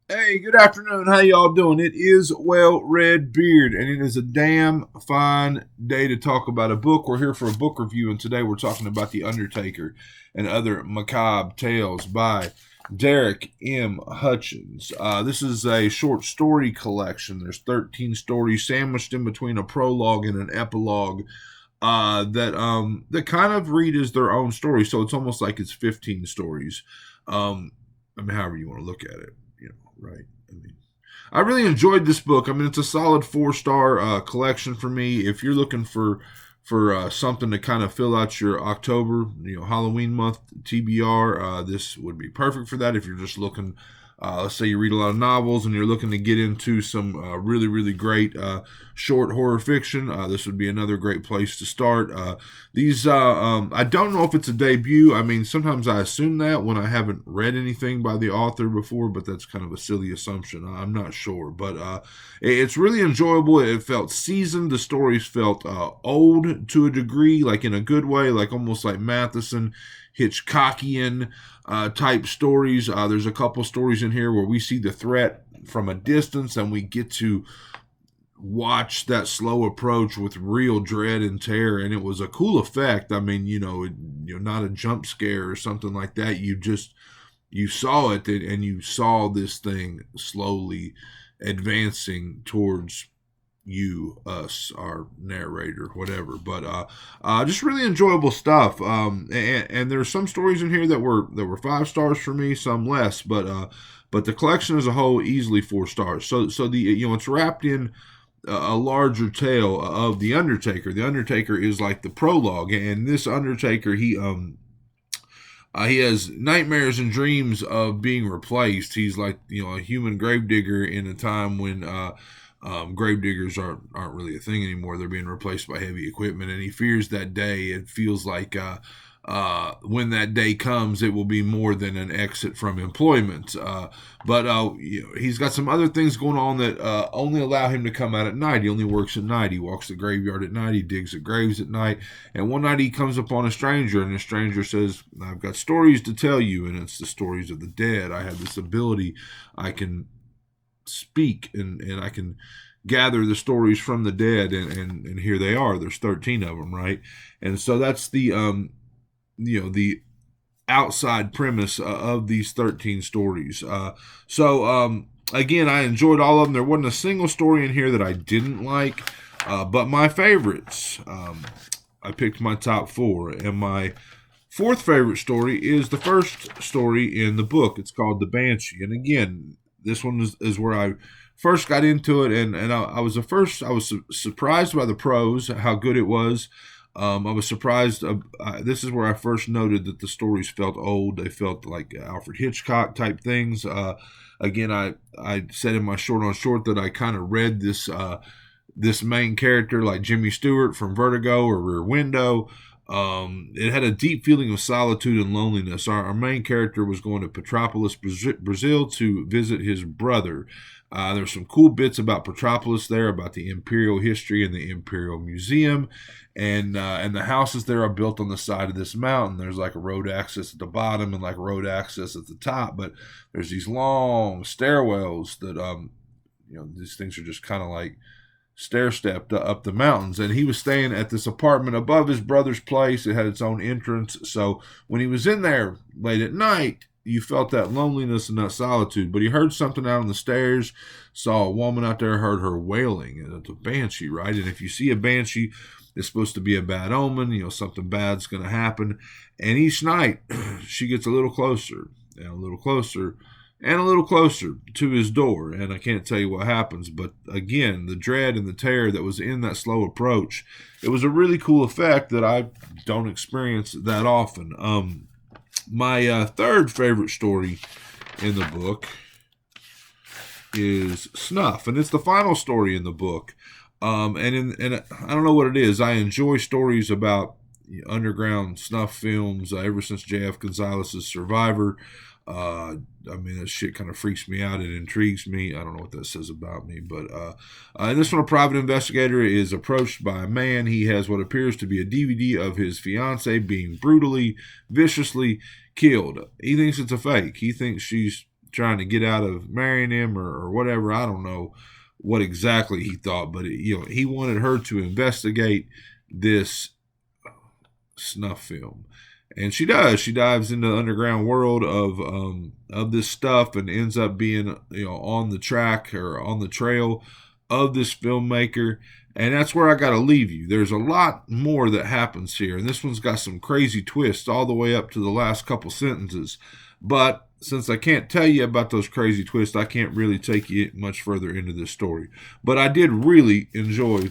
Hey, good afternoon. How y'all doing? It is Well Red Beard, and it is a damn fine day to talk about a book. We're here for a book review, and today we're talking about The Undertaker and Other Macabre Tales by Derek M. Hutchins. This is a short story collection. There's 13 stories sandwiched in between a prologue and an epilogue that kind of read as their own story. So it's almost like it's 15 stories. Um, however you want to look at it, right? I mean, I really enjoyed this book. I mean, it's a solid 4-star collection for me. If you're looking for something to kind of fill out your October, Halloween month TBR, this would be perfect for that. If you're just looking, let's say you read a lot of novels and you're looking to get into some really great short horror fiction, this would be another great place to start. I don't know if it's a debut. I mean, sometimes I assume that when I haven't read anything by the author before, but that's kind of a silly assumption. I'm not sure, but it's really enjoyable. It felt seasoned. The stories felt old to a degree, like in a good way, like almost like Matheson, Hitchcockian type stories. There's a couple stories in here where we see the threat from a distance and we get to watch that slow approach with real dread and terror, and it was a cool effect. I mean, not a jump scare or something like that. You saw it, and you saw this thing slowly advancing towards you, us, our narrator, whatever. But just really enjoyable stuff. And there's some stories in here that were 5 stars for me, some less. But the collection as a whole easily 4 stars. So the it's wrapped in a larger tale of the Undertaker. The Undertaker is like the prologue, and this Undertaker he has nightmares and dreams of being replaced. He's like a human gravedigger in a time when gravediggers aren't really a thing anymore. They're being replaced by heavy equipment, and he fears that day. It feels like when that day comes, it will be more than an exit from employment. But he's got some other things going on that only allow him to come out at night. He only works at night. He walks the graveyard at night. He digs at graves at night. And one night he comes upon a stranger, and the stranger says, "I've got stories to tell you, and it's the stories of the dead. I have this ability. I can speak, and I can gather the stories from the dead, and here they are. There's 13 of them, right? And so that's the outside premise of these 13 stories. Again, I enjoyed all of them. There wasn't a single story in here that I didn't like, but my favorites, I picked my top 4, and my fourth favorite story is the first story in the book. It's called The Banshee, and again, this one is where I first got into it, and I was surprised by the prose, how good it was. I was surprised. This is where I first noted that the stories felt old. They felt like Alfred Hitchcock type things. Again, I said in my short on short that I kind of read this main character like Jimmy Stewart from Vertigo or Rear Window. It had a deep feeling of solitude and loneliness. Our main character was going to Petropolis, Brazil, to visit his brother. There's some cool bits about Petropolis there, about the imperial history and the imperial museum, and the houses there are built on the side of this mountain. There's like a road access at the bottom and like road access at the top, but there's these long stairwells that these things are just kind of like stair stepped up the mountains. And he was staying at this apartment above his brother's place. It had its own entrance, so when he was in there late at night, you felt that loneliness and that solitude. But he heard something out on the stairs, saw a woman out there, heard her wailing, and it's a banshee, right? And if you see a banshee, it's supposed to be a bad omen. Something bad's going to happen. And each night, she gets a little closer and a little closer and a little closer to his door. And I can't tell you what happens, but again, the dread and the terror that was in that slow approach, it was a really cool effect that I don't experience that often. My third favorite story in the book is Snuff, and it's the final story in the book. And I don't know what it is. I enjoy stories about underground snuff films ever since J.F. Gonzalez's Survivor. That shit kind of freaks me out. It intrigues me. I don't know what that says about me, but in this one, a private investigator is approached by a man. He has what appears to be a DVD of his fiancee being brutally, viciously killed. He thinks it's a fake. He thinks she's trying to get out of marrying him or whatever. I don't know what exactly he thought, but he wanted her to investigate this snuff film, and she does. She dives into the underground world of this stuff and ends up being on the track or on the trail of this filmmaker. And that's where I got to leave you. There's a lot more that happens here, and this one's got some crazy twists all the way up to the last couple sentences. But since I can't tell you about those crazy twists, I can't really take you much further into this story. But I did really enjoy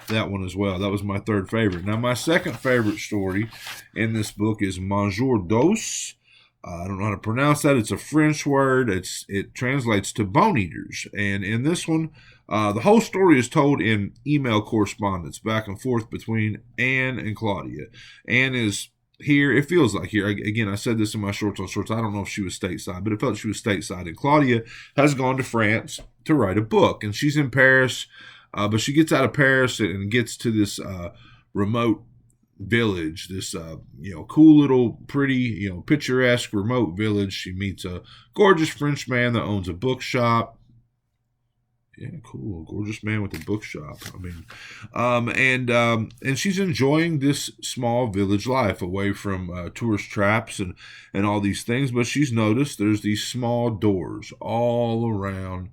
that one as well. That was my third favorite. Now, my second favorite story in this book is Manger Dos. I don't know how to pronounce that. It's a French word. It translates to bone eaters. And in this one, the whole story is told in email correspondence back and forth between Anne and Claudia. Anne is here. It feels like here. Again, I said this in my Shorts on Shorts. I don't know if she was stateside, but it felt she was stateside. And Claudia has gone to France to write a book. And she's in Paris, but she gets out of Paris and gets to this remote village, this cool little pretty picturesque remote village. She meets a gorgeous French man that owns a bookshop. Yeah, cool, gorgeous man with a bookshop. I mean, and she's enjoying this small village life away from tourist traps and all these things. But she's noticed there's these small doors all around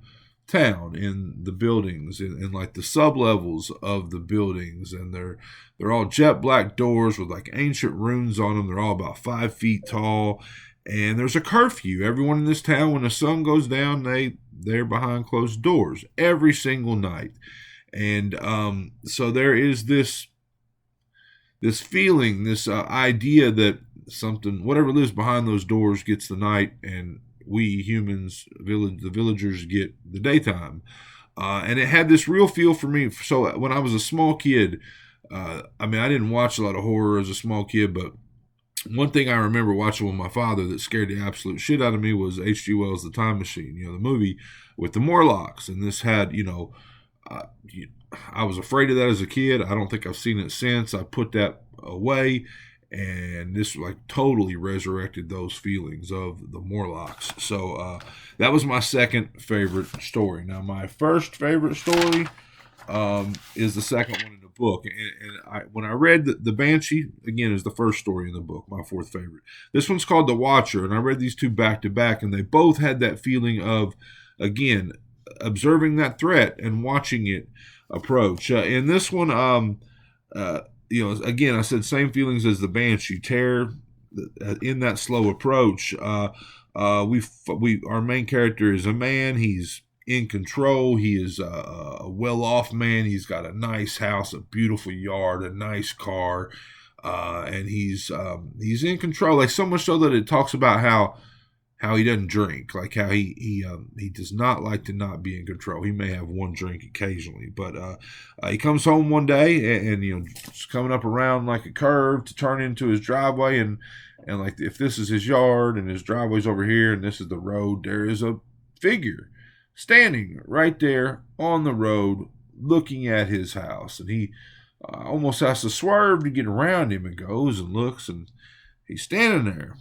town in the buildings and like the sublevels of the buildings, and they're all jet black doors with like ancient runes on them. They're all about 5 feet tall, and there's a curfew. Everyone in this town, when the sun goes down, they're behind closed doors every single night. And so there is this feeling, this idea that something, whatever lives behind those doors, gets the night, and we humans, the villagers, get the daytime. And it had this real feel for me. So when I was a small kid, I didn't watch a lot of horror as a small kid, but one thing I remember watching with my father that scared the absolute shit out of me was H.G. Wells' The Time Machine, the movie with the Morlocks. And this had, I was afraid of that as a kid. I don't think I've seen it since. I put that away. And this like totally resurrected those feelings of the Morlocks. So that was my second favorite story. Now, my first favorite story is the second one in the book. And when I read the Banshee, again, is the first story in the book, my fourth favorite. This one's called The Watcher, and I read these two back to back, and they both had that feeling of, again, observing that threat and watching it approach. In this one, again, I said same feelings as the Banshee, terror in that slow approach. Our main character is a man. He's in control. He is a well-off man. He's got a nice house, a beautiful yard, a nice car, and he's in control. Like so much so that it talks about how he doesn't drink, like how he does not like to not be in control. He may have one drink occasionally, but he comes home one day and it's coming up around like a curve to turn into his driveway, and like if this is his yard and his driveway's over here and this is the road, there is a figure standing right there on the road looking at his house, and he almost has to swerve to get around him, and goes and looks, and he's standing there.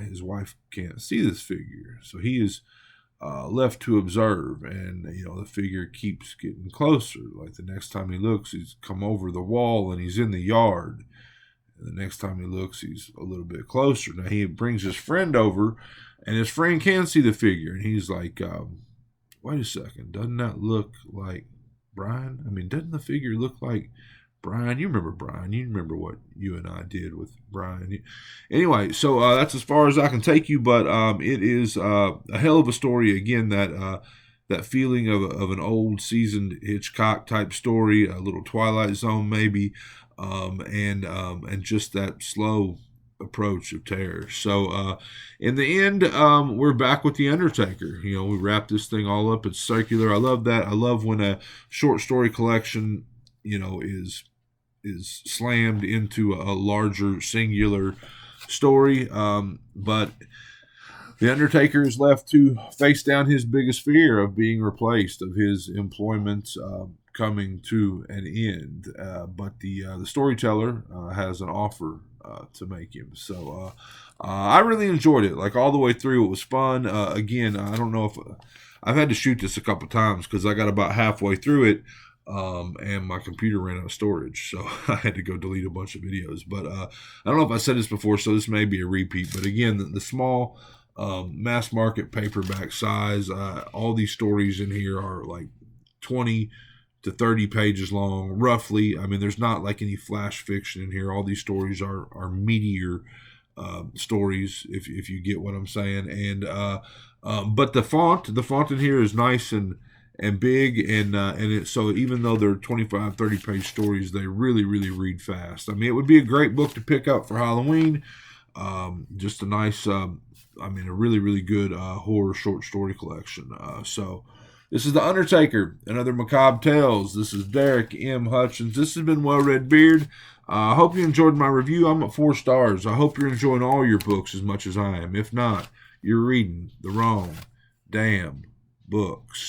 His wife can't see this figure, so he is left to observe, and the figure keeps getting closer. Like the next time he looks, he's come over the wall and he's in the yard. And the next time he looks, he's a little bit closer. Now he brings his friend over, and his friend can see the figure, and he's like, wait a second, doesn't that look like Brian? I mean, doesn't the figure look like Brian? You remember Brian. You remember what you and I did with Brian. Anyway, so that's as far as I can take you, but it is a hell of a story. Again, that feeling of an old, seasoned Hitchcock-type story, a little Twilight Zone maybe, and just that slow approach of terror. So in the end, we're back with the Undertaker. We wrap this thing all up. It's circular. I love that. I love when a short story collection is slammed into a larger singular story. But the Undertaker is left to face down his biggest fear of being replaced, of his employment coming to an end. But the storyteller has an offer to make him. So I really enjoyed it, like all the way through. It was fun. Again, I don't know if I've had to shoot this a couple times because I got about halfway through it. And my computer ran out of storage, so I had to go delete a bunch of videos. But I don't know if I said this before, so this may be a repeat. But again, the small mass market paperback size, all these stories in here are like 20 to 30 pages long, roughly. I mean, there's not like any flash fiction in here. All these stories are meatier stories, if you get what I'm saying. And but the font in here is nice and big, and it, so even though they're 25, 30 page stories, they really read fast. I mean, it would be a great book to pick up for Halloween. Just a nice, a really good horror short story collection. So this is The Undertaker and Other Macabre Tales. This is Derek M. Hutchins. This has been Well Read Beard. I hope you enjoyed my review. I'm at 4 stars. I hope you're enjoying all your books as much as I am. If not, you're reading the wrong damn books.